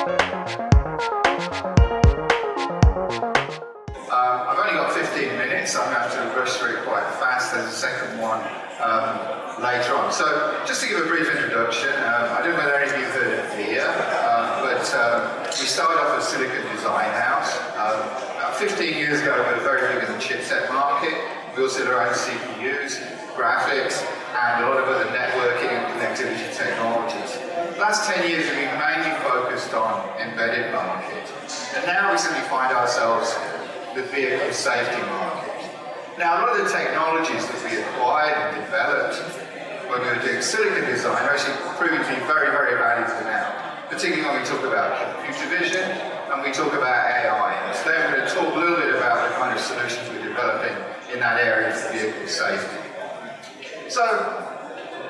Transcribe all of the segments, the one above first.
I've only got 15 minutes, so I'm going to have to rush through it quite fast. There's a second one later on. So, just to give a brief introduction, I don't know whether any of you have heard of VIA, but we started off as Silicon Design House. About 15 years ago, we were very big in the chipset market. We also did our own CPUs, graphics, and a lot of other networking and connectivity technologies. The last 10 years, we've been mainly focused on embedded market. And now we simply find ourselves the vehicle safety market. Now, a lot of the technologies that we acquired and developed when we were doing silicon design are actually proving to be very, very valuable now, particularly when we talk about computer vision and we talk about AI. And today I'm going to talk a little bit about the kind of solutions we're developing in that area for vehicle safety. So,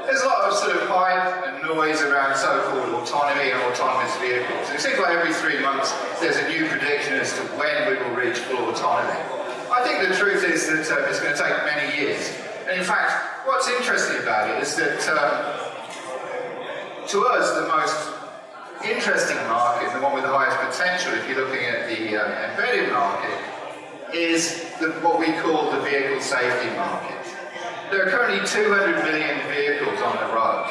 there's a lot of sort of hype and noise around so-called autonomy and autonomous vehicles. It seems like every 3 months there's a new prediction as to when we will reach full autonomy. I think the truth is that it's going to take many years. And in fact, what's interesting about it is that to us, the most interesting market, the one with the highest potential, if you're looking at the embedded market, is what we call the vehicle safety market. There are currently 200 million vehicles on the road.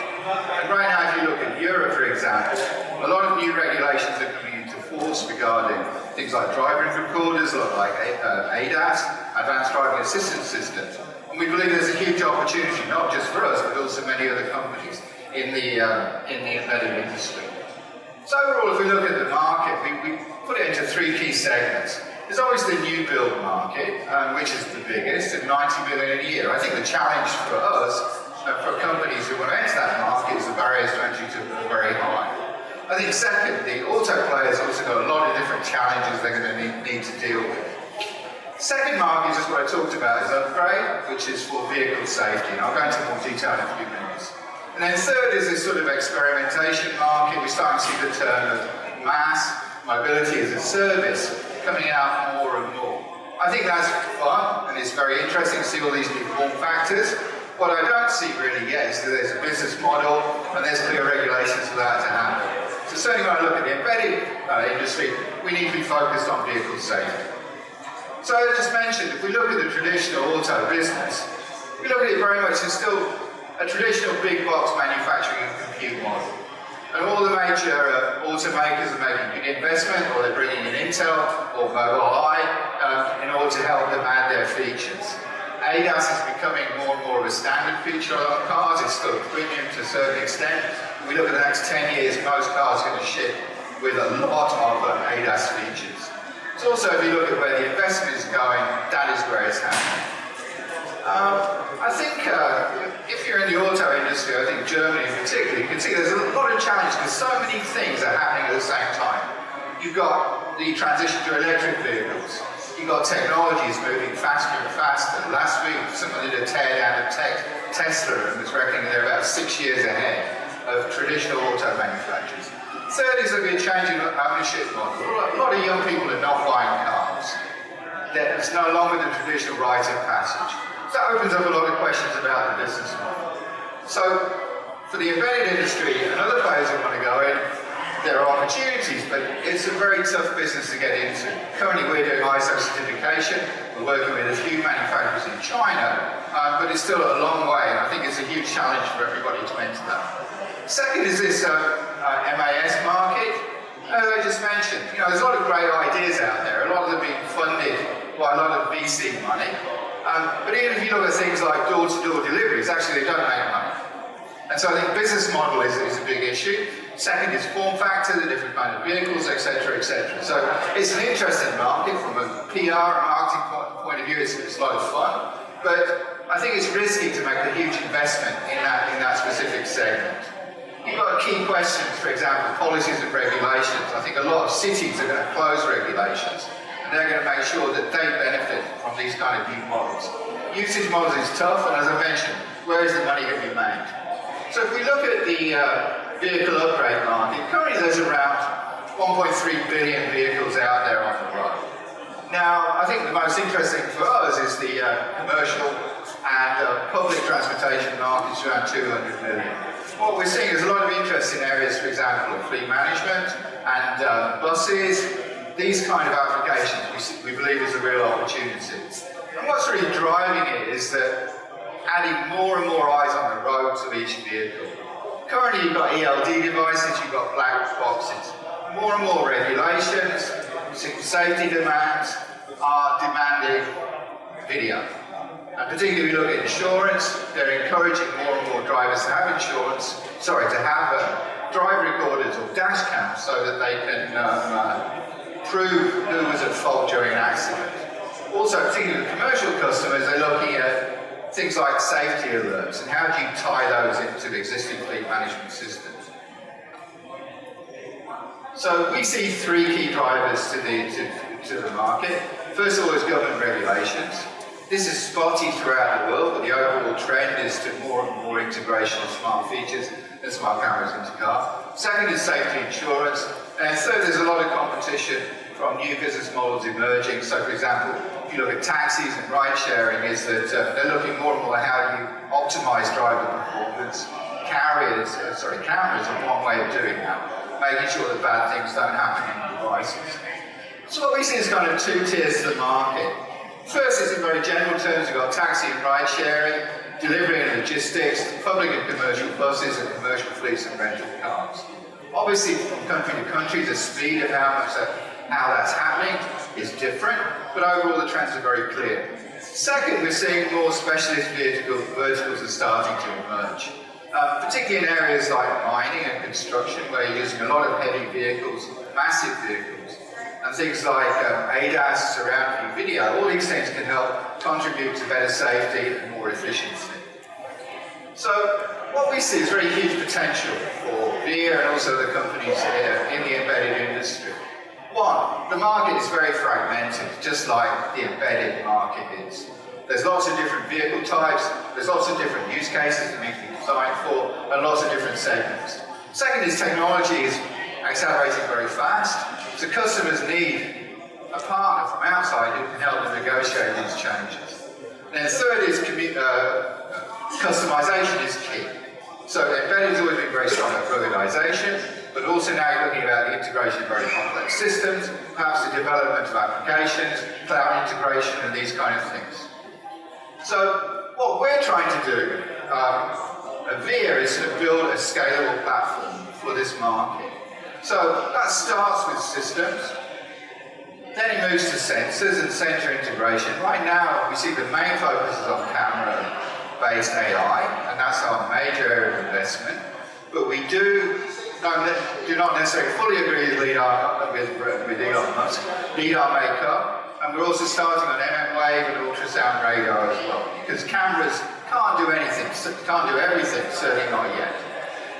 And right now, if you look at Europe, for example, a lot of new regulations are coming into force regarding things like driving recorders, a lot like ADAS, Advanced Driving Assistance Systems. And we believe there's a huge opportunity, not just for us, but also many other companies in the embedded industry. So overall, if we look at the market, we put it into 3 key segments. There's always the new build market, which is the biggest, at 90 billion a year. I think the challenge for us, for companies who want to enter that market, is the barriers to entry are very high. I think second, the auto players also got a lot of different challenges they're going to need to deal with. Second market is just what I talked about, is upgrade, which is for vehicle safety, and I'll go into more detail in a few minutes. And then third is this sort of experimentation market. We're starting to see the term of mass mobility as a service coming out more and more. I think that's fun and it's very interesting to see all these new form factors. What I don't see really yet is that there's a business model and there's clear regulations for that to happen. So certainly when I look at the embedded industry, we need to be focused on vehicle safety. So as I just mentioned, if we look at the traditional auto business, we look at it very much as still a traditional big box manufacturing and compute model. And all the major automakers are making big investment, or they're bringing in Intel or Mobileye in order to help them add their features. ADAS is becoming more and more of a standard feature on cars. It's still a premium to a certain extent. If we look at the next 10 years, most cars are going to ship with a lot of ADAS features. So also, if you look at where the investment is going, that is where it's happening. I think if you're in the auto industry, I think Germany in particular, you can see there's a lot of challenges because so many things are happening at the same time. You've got the transition to electric vehicles. You've got technologies moving faster and faster. Last week, someone did a teardown of Tesla and was reckoning they're about 6 years ahead of traditional auto manufacturers. Third is there'll be a change in ownership model. A lot of young people are not buying cars. It's no longer the traditional rite of passage. That opens up a lot of questions about the business model. So, for the embedded industry and other players who want to go in, there are opportunities, but it's a very tough business to get into. Currently, we're doing ISO certification. We're working with a few manufacturers in China, but it's still a long way, and I think it's a huge challenge for everybody to enter that. Second is this MAS market. As I just mentioned, there's a lot of great ideas out there. A lot of them being funded by a lot of VC money. But even if you look at things like door-to-door deliveries, actually they don't make money. And so I think business model is a big issue. Second is form factor, the different kind of vehicles, etc., etc. So it's an interesting market from a PR and marketing point of view. It's a lot of fun. But I think it's risky to make a huge investment in that specific segment. You've got key questions, for example, policies and regulations. I think a lot of cities are going to close regulations. And they're going to make sure that they benefit from these kind of new models. Usage models is tough, and as I mentioned, where is the money going to be made? So if we look at the vehicle upgrade market, currently there's around 1.3 billion vehicles out there on the road. Now, I think the most interesting for us is the commercial and public transportation market is around 200 million. what we're seeing is a lot of interest in areas, for example, of fleet management and buses. These kind of applications we believe is a real opportunity. And what's really driving it is that adding more and more eyes on the road to each vehicle. Currently you've got ELD devices, you've got black boxes. More and more regulations, safety demands are demanding video. And particularly if you look at insurance, they're encouraging more and more drivers to have drive recorders or dash cams so that they can prove who was at fault during an accident. Also, particularly with commercial customers, they're looking at things like safety alerts and how do you tie those into the existing fleet management systems. So we see three key drivers to the market. First of all is government regulations. This is spotty throughout the world, but the overall trend is to more and more integration of smart features and smart cameras into car. Second is safety insurance. And third, there's a lot of competition from new business models emerging. So for example, if you look at taxis and ride sharing, is that they're looking more and more at how do you optimize driver performance. Cameras are one way of doing that, making sure that bad things don't happen in devices. So what we see is kind of two tiers to the market. First is in very general terms, you've got taxi and ride sharing, delivery and logistics, public and commercial buses and commercial fleets and rental cars. Obviously from country to country, the speed of how that's happening is different, but overall the trends are very clear. Second, we're seeing more specialist verticals are starting to emerge, particularly in areas like mining and construction, where you're using a lot of heavy vehicles, massive vehicles. And things like ADAS, surround view video, all these things can help contribute to better safety and more efficiency. So what we see is very huge potential for Veer and also the companies in the embedded industry. One, the market is very fragmented, just like the embedded market is. There's lots of different vehicle types, there's lots of different use cases that need to be designed for, and lots of different segments. Second is technology is accelerating very fast. So customers need a partner from outside who can help them negotiate these changes. And then third is customization is key. So embedded has always been very strong at ruggedization, but also now you're looking about the integration of very complex systems, perhaps the development of applications, cloud integration, and these kind of things. So what we're trying to do at Veer is to build a scalable platform for this market. So that starts with systems, then it moves to sensors and sensor integration. Right now, we see the main focus is on camera-based AI, and that's our major area of investment. But we do not necessarily fully agree with Elon Musk, LiDAR makeup, and we're also starting on mmWave and ultrasound radar as well, because cameras can't do anything, can't do everything, certainly not yet.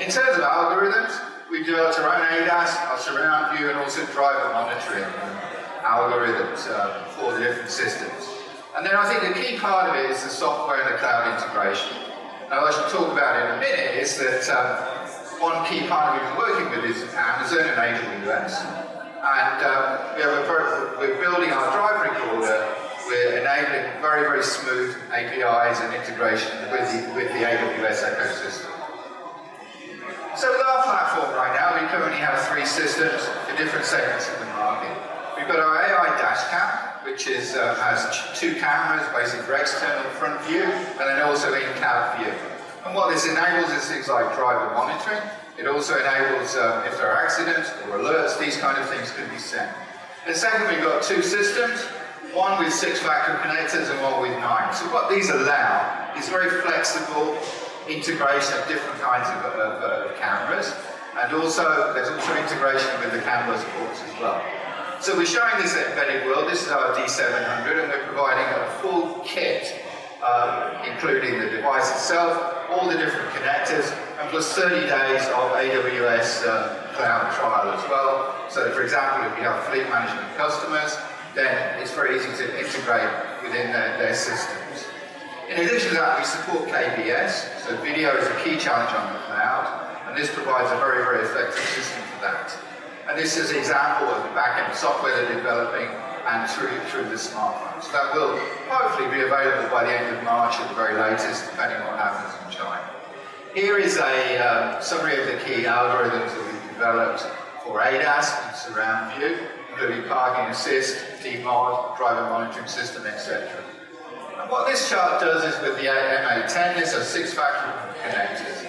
In terms of algorithms, we've developed our own ADAS, our surround view, and also driver monitoring algorithms for the different systems. And then I think the key part of it is the software and the cloud integration. Now, what I should talk about in a minute is that one key partner we've been working with is Amazon and AWS. And we're building our drive recorder. We're enabling very, very smooth APIs and integration with the AWS ecosystem. So with our platform right now, we currently have three systems for different segments of the market. We've got our AI dash cam, which has two cameras, basically for external front view, and then also in-cab view. And what this enables is things like driver monitoring. It also enables, if there are accidents or alerts, these kind of things can be sent. And second, we've got two systems, one with 6-factor connectors and one with 9. So what these allow is very flexible integration of different kinds of cameras, and also there's also integration with the camera ports as well. So we're showing this at Embedded World. This is our D700, and we're providing a full kit, including the device itself, all the different connectors, and plus 30 days of AWS cloud trial as well. So for example, if you have fleet management customers, then it's very easy to integrate within their systems. In addition to that, we support KPS, so video is a key challenge on the cloud, and this provides a very, very effective system for that. And this is an example of the back-end software they're developing and through the smartphone. So that will hopefully be available by the end of March at the very latest, depending on what happens in China. Here is a summary of the key algorithms that we've developed for ADAS and surround view, including parking assist, DMOD, driver monitoring system, etc. And what this chart does is with the M810, this has 6 factory connectors.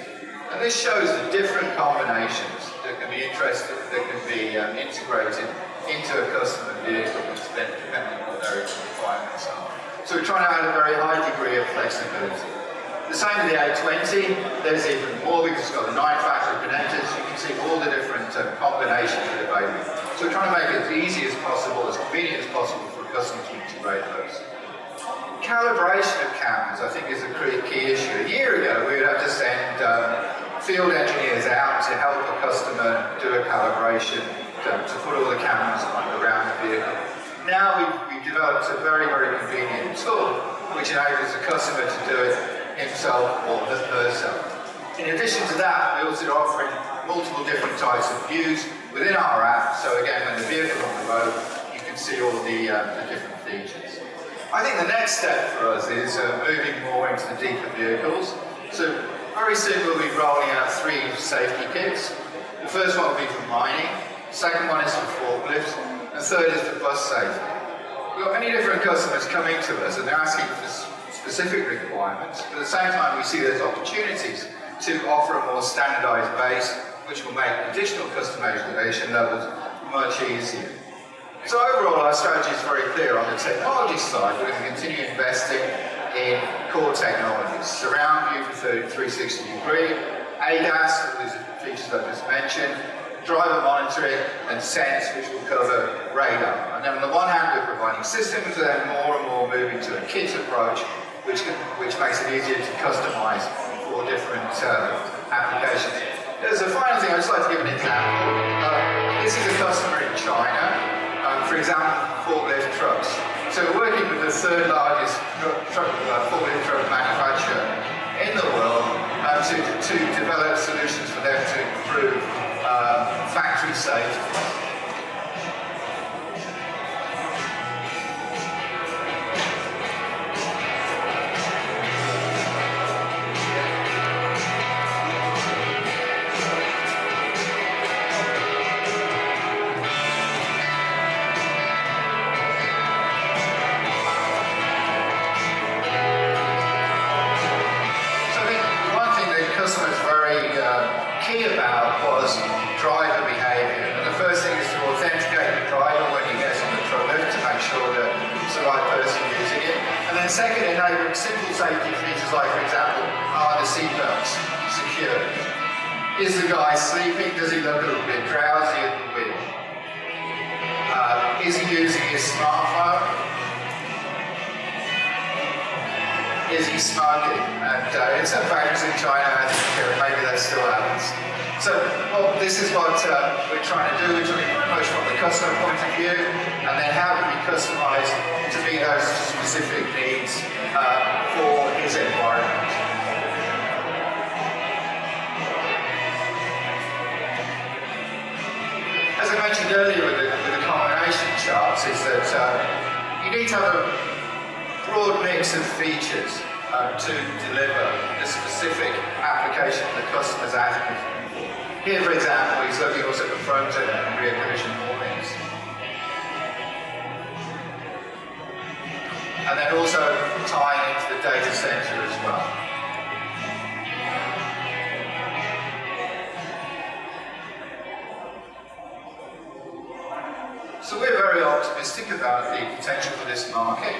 And this shows the different combinations that can be integrated into a customer vehicle depending on what their requirements are. So we're trying to add a very high degree of flexibility. The same with the A20, there's even more because it's got the 9 factory connectors. You can see all the different combinations that are available. So we're trying to make it as easy as possible, as convenient as possible for a customer to integrate those. Calibration of cameras, I think, is a key issue. A year ago, we would have to send field engineers out to help a customer do a calibration to put all the cameras around the vehicle. Now we've developed a very, very convenient tool which enables the customer to do it himself or herself. In addition to that, we're also offering multiple different types of views within our app. So again, when the vehicle's on the road, you can see all the different features. I think the next step for us is moving more into the deeper vehicles. So very soon we'll be rolling out 3 safety kits. The first one will be for mining, the second one is for forklifts, and the third is for bus safety. We've got many different customers coming to us and they're asking for specific requirements, but at the same time we see there's opportunities to offer a more standardized base which will make additional customization levels much easier. So overall our strategy is very clear. On the technology side, we're going to continue investing in core technologies, surround view for 360 degree, ADAS, these are features I just mentioned, driver monitoring and sense, which will cover radar. And then on the one hand we're providing systems, and then more and more moving to a kit approach which makes it easier to customize for different applications. There's a final thing, I'd just like to give an example. This is a customer in China, for example, forklift trucks. So we're working with the 3rd largest forklift truck manufacturer in the world to develop solutions for them to improve factory safety. About was driver behaviour. And the first thing is to authenticate the driver when he gets on the truck lift to make sure that it's the right person using it. And then second, enabling simple safety features like, for example, are the seatbelts secure? Is the guy sleeping? Does he look a little bit drowsy at the wheel? Is he using his smartphone? Is he smoking? And in some factories in China, I think maybe that still happens. So this is what we're trying to do. We're talking very much from the customer point of view, and then how can we customize to meet those specific needs for his environment. As I mentioned earlier with the combination charts, is that you need to have a broad mix of features to deliver the specific application the customer's asking for. Here, for example, he's looking also at the front and rear collision warnings. And then also tying into the data center as well. So we're very optimistic about the potential for this market.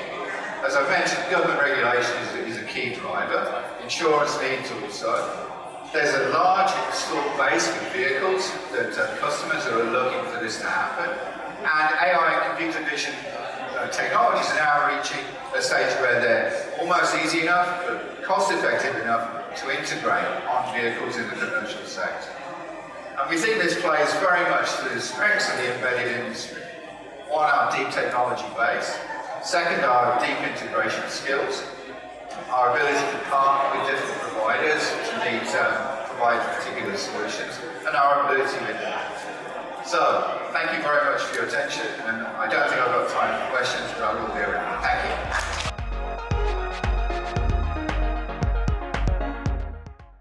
As I mentioned, government regulation is a key driver. Insurance needs also. There's a large installed base of vehicles that customers are looking for this to happen. And AI and computer vision technologies are now reaching a stage where they're almost easy enough, but cost-effective enough to integrate on vehicles in the commercial sector. And we think this plays very much to the strengths of the embedded industry. One, our deep technology base. Second, our deep integration skills, our ability to partner with different providers to provide particular solutions, and our ability to adapt. So, thank you very much for your attention, and I don't think I've got time for questions, but I will be around. Thank you.